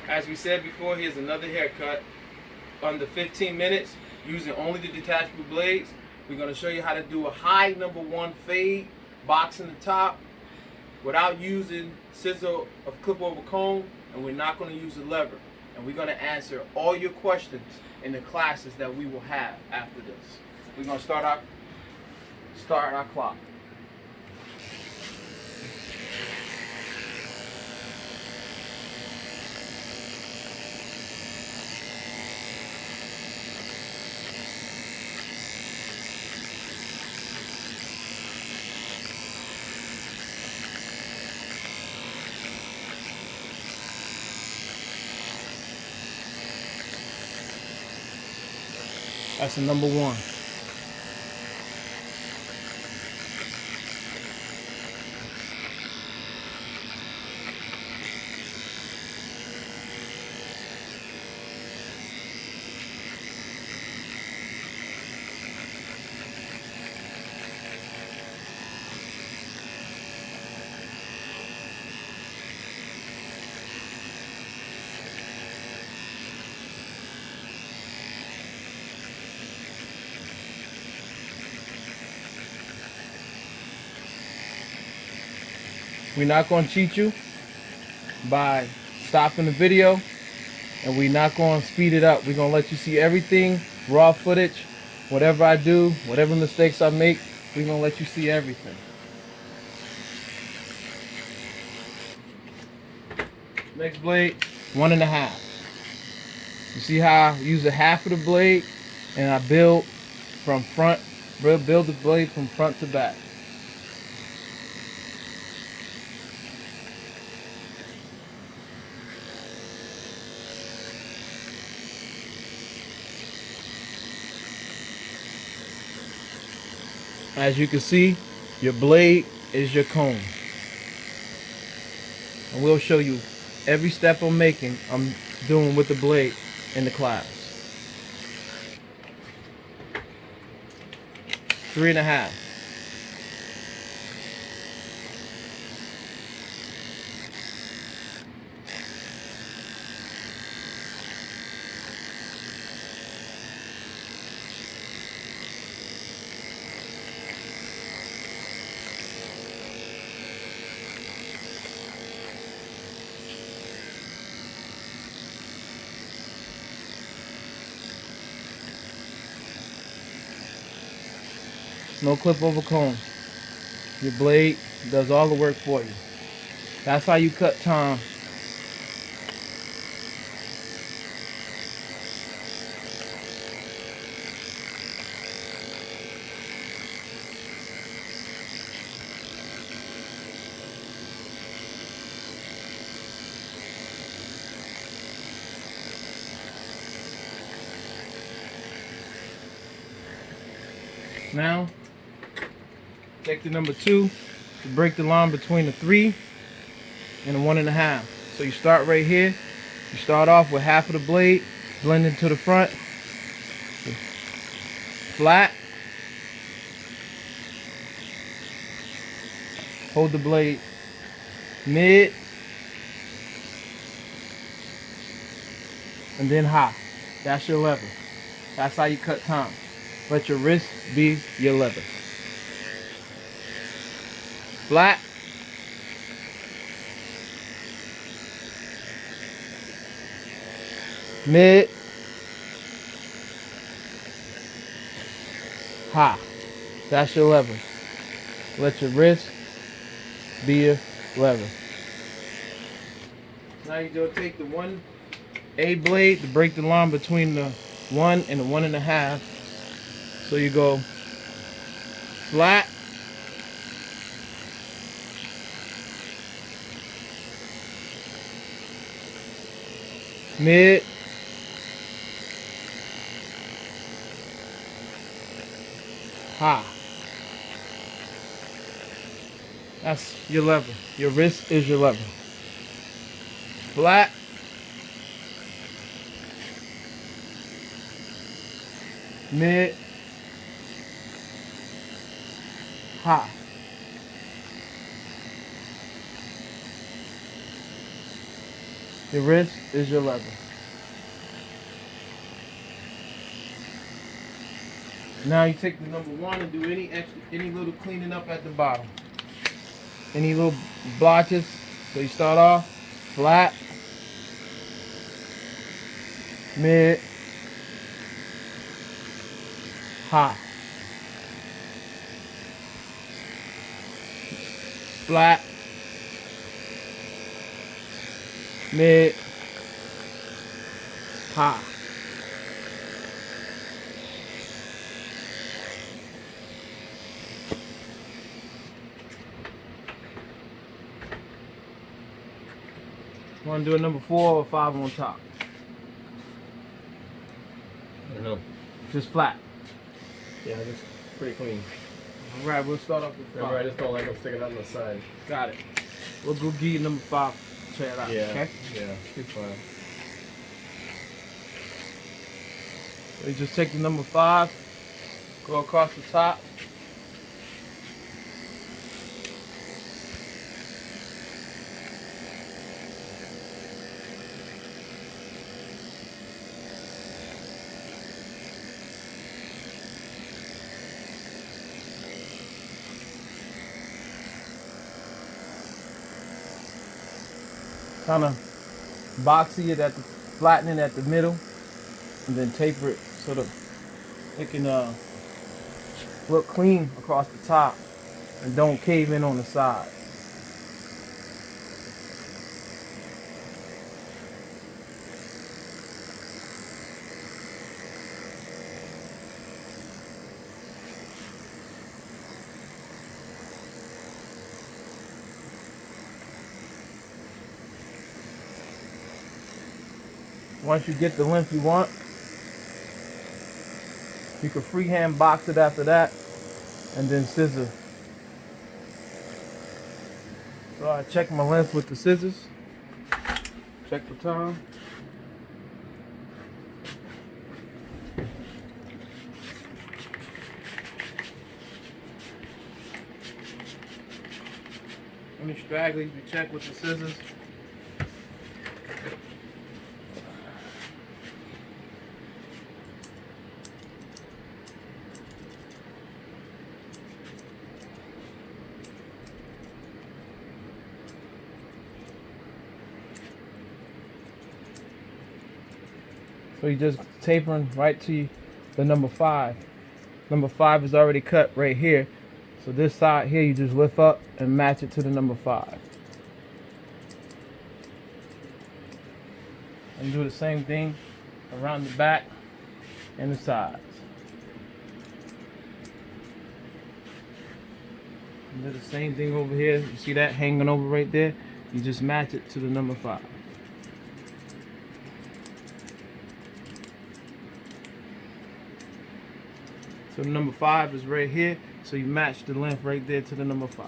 As we said before, here's another haircut under 15 minutes using only the detachable blades. We're going to show you how to do a high #1 fade, boxing the top without using scissor of clip over comb, and we're not going to use the lever. And we're going to answer all your questions in the classes that we will have after this. We're going to start our clock. That's the #1. We're not going to cheat you by stopping the video, and we're not going to speed it up. We're going to let you see everything, raw footage, whatever I do, whatever mistakes I make, we're going to let you see everything. Next blade, 1.5. You see how I use a half of the blade and I build the blade from front to back. As you can see, your blade is your comb. And we'll show you every step I'm doing with the blade in the class. 3.5. No clip over comb. Your blade does all the work for you. That's how you cut time. Now, take the #2 to break the line between the 3 and the 1.5. So you start right here. You start off with half of the blade, blend into the front, flat. Hold the blade mid, and then high. That's your lever. That's how you cut time. Let your wrist be your lever. Flat. Mid. High. That's your lever. Let your wrist be your lever. Now you're going to take the 1A blade to break the line between the 1 and the 1.5. So you go flat, mid, high. That's your lever. Your wrist is your lever. Flat, mid, high. Your wrist is your lever. Now you take the number 1 and do any little cleaning up at the bottom. Any little blotches. So you start off flat, mid, high. Flat, mid, high. Want to do a number 4 or 5 on top? I don't know. Just flat. Yeah, that's pretty clean. All right, we'll start off with 5. Remember, I just don't like them sticking out on the side. Got it. We'll go get you number 5. Check it out. Yeah. Okay. Yeah. Good fine. So you just take the number 5, go across the top. Kind of boxy it at the, flatten it at the middle, and then taper it so that it can look clean across the top and don't cave in on the side. Once you get the length you want, you can freehand box it after that and then scissor. So I check my length with the scissors, check the time. Any stragglers we check with the scissors. So you just tapering right to the number 5. Number 5 is already cut right here. So this side here, you just lift up and match it to the number 5. And do the same thing around the back and the sides. And do the same thing over here. You see that hanging over right there? You just match it to the number 5. So number 5 is right here, so you match the length right there to the number 5.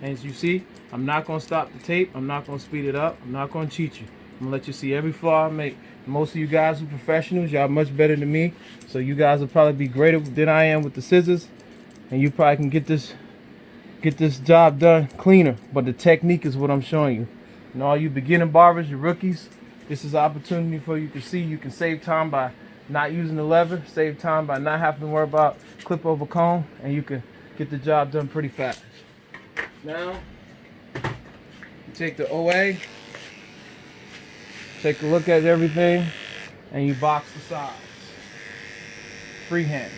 And as you see, I'm not going to stop the tape, I'm not going to speed it up, I'm not going to cheat you. I'm going to let you see every flaw I make. Most of you guys are professionals, y'all much better than me, so you guys will probably be greater than I am with the scissors, and you probably can get this job done cleaner, but the technique is what I'm showing you. And all you beginning barbers, your rookies, this is an opportunity for you to see you can save time by not using the lever, save time by not having to worry about clip over comb, and you can get the job done pretty fast. Now, you take the OA, take a look at everything, and you box the sides. Freehand.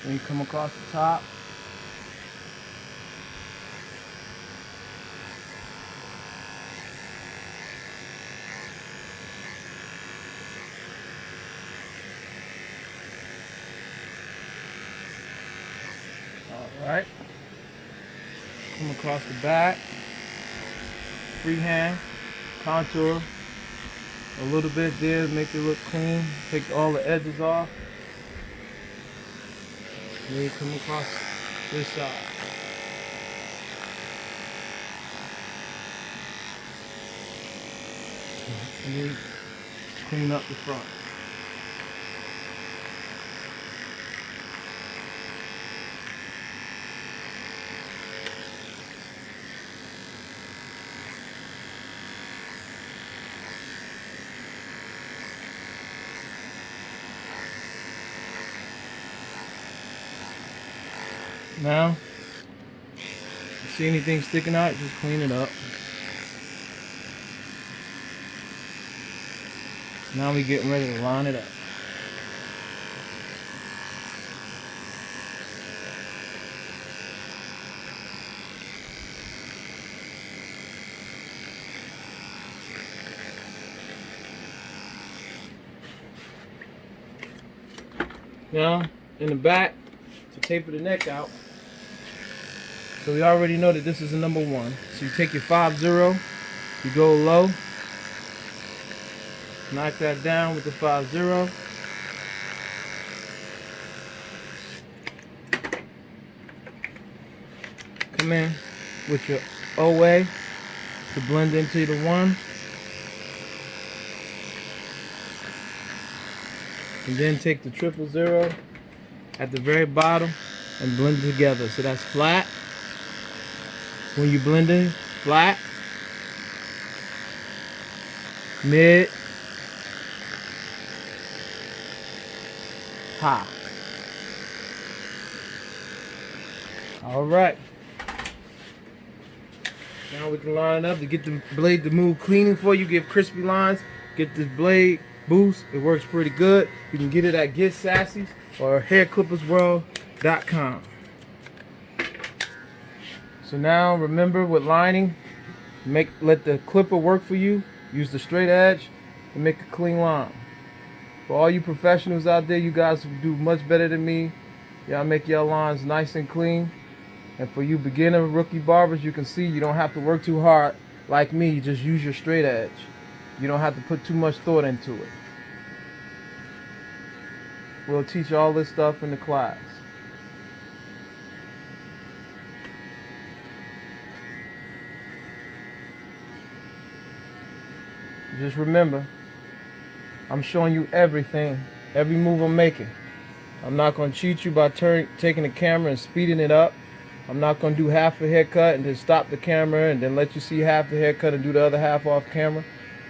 Then you come across the top. All right. Come across the back. Freehand. Contour. A little bit there, make it look clean. Take all the edges off. Then you come across this side. and then clean up the front. Now, see anything sticking out, just clean it up. Now we getting ready to line it up. Now, in the back, to taper the neck out, so we already know that this is a number 1. So you take your 5-0, you go low, knock that down with the 5-0. Come in with your OA to blend into the 1. And then take the 000 at the very bottom and blend it together. So that's flat. When you blend it, flat, mid, high. All right. Now we can line it up to get the blade to move cleaning for you. Give crispy lines. Get this blade boost. It works pretty good. You can get it at Get Sassy's or hairclippersworld.com. So now remember, with lining, let the clipper work for you. Use the straight edge to make a clean line. For all you professionals out there, you guys do much better than me. Y'all make your lines nice and clean. And for you beginner rookie barbers, you can see you don't have to work too hard like me. You just use your straight edge. You don't have to put too much thought into it. We'll teach all this stuff in the class. Just remember, I'm showing you everything, every move I'm making. I'm not going to cheat you by taking the camera and speeding it up. I'm not going to do half a haircut and then stop the camera and then let you see half the haircut and do the other half off camera.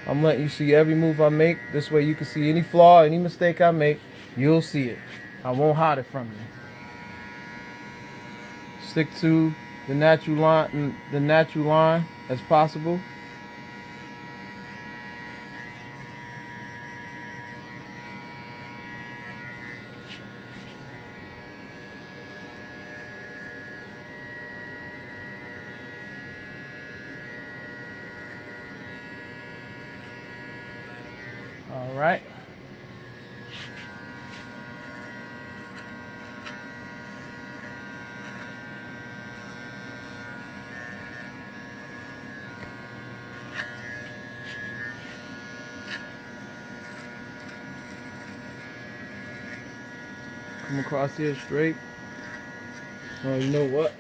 I'm letting you see every move I make. This way you can see any flaw, any mistake I make, you'll see it. I won't hide it from you. Stick to the natural line as possible. All right. Come across here straight. Oh, you know what?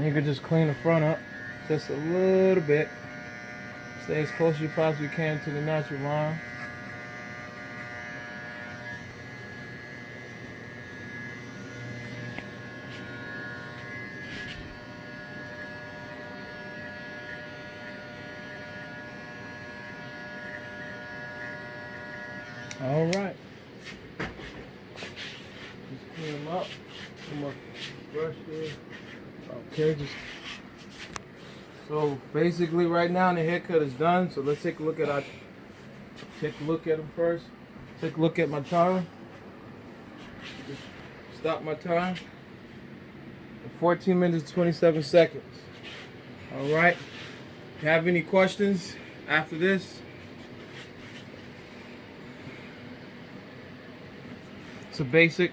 You can just clean the front up just a little bit. Stay as close as you possibly can to the natural line. All right. Just clean them up. Come up, brush there. Okay, so basically right now the haircut is done. So let's take a look at them first. Take a look at my timer. Just stop my time. 14 minutes 27 seconds. All right. If you have any questions after this, It's a basic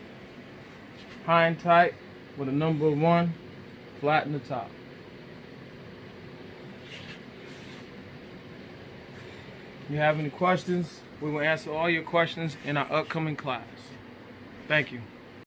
high and tight with a number 1 flat in the top. If you have any questions, we will answer all your questions in our upcoming class. Thank you.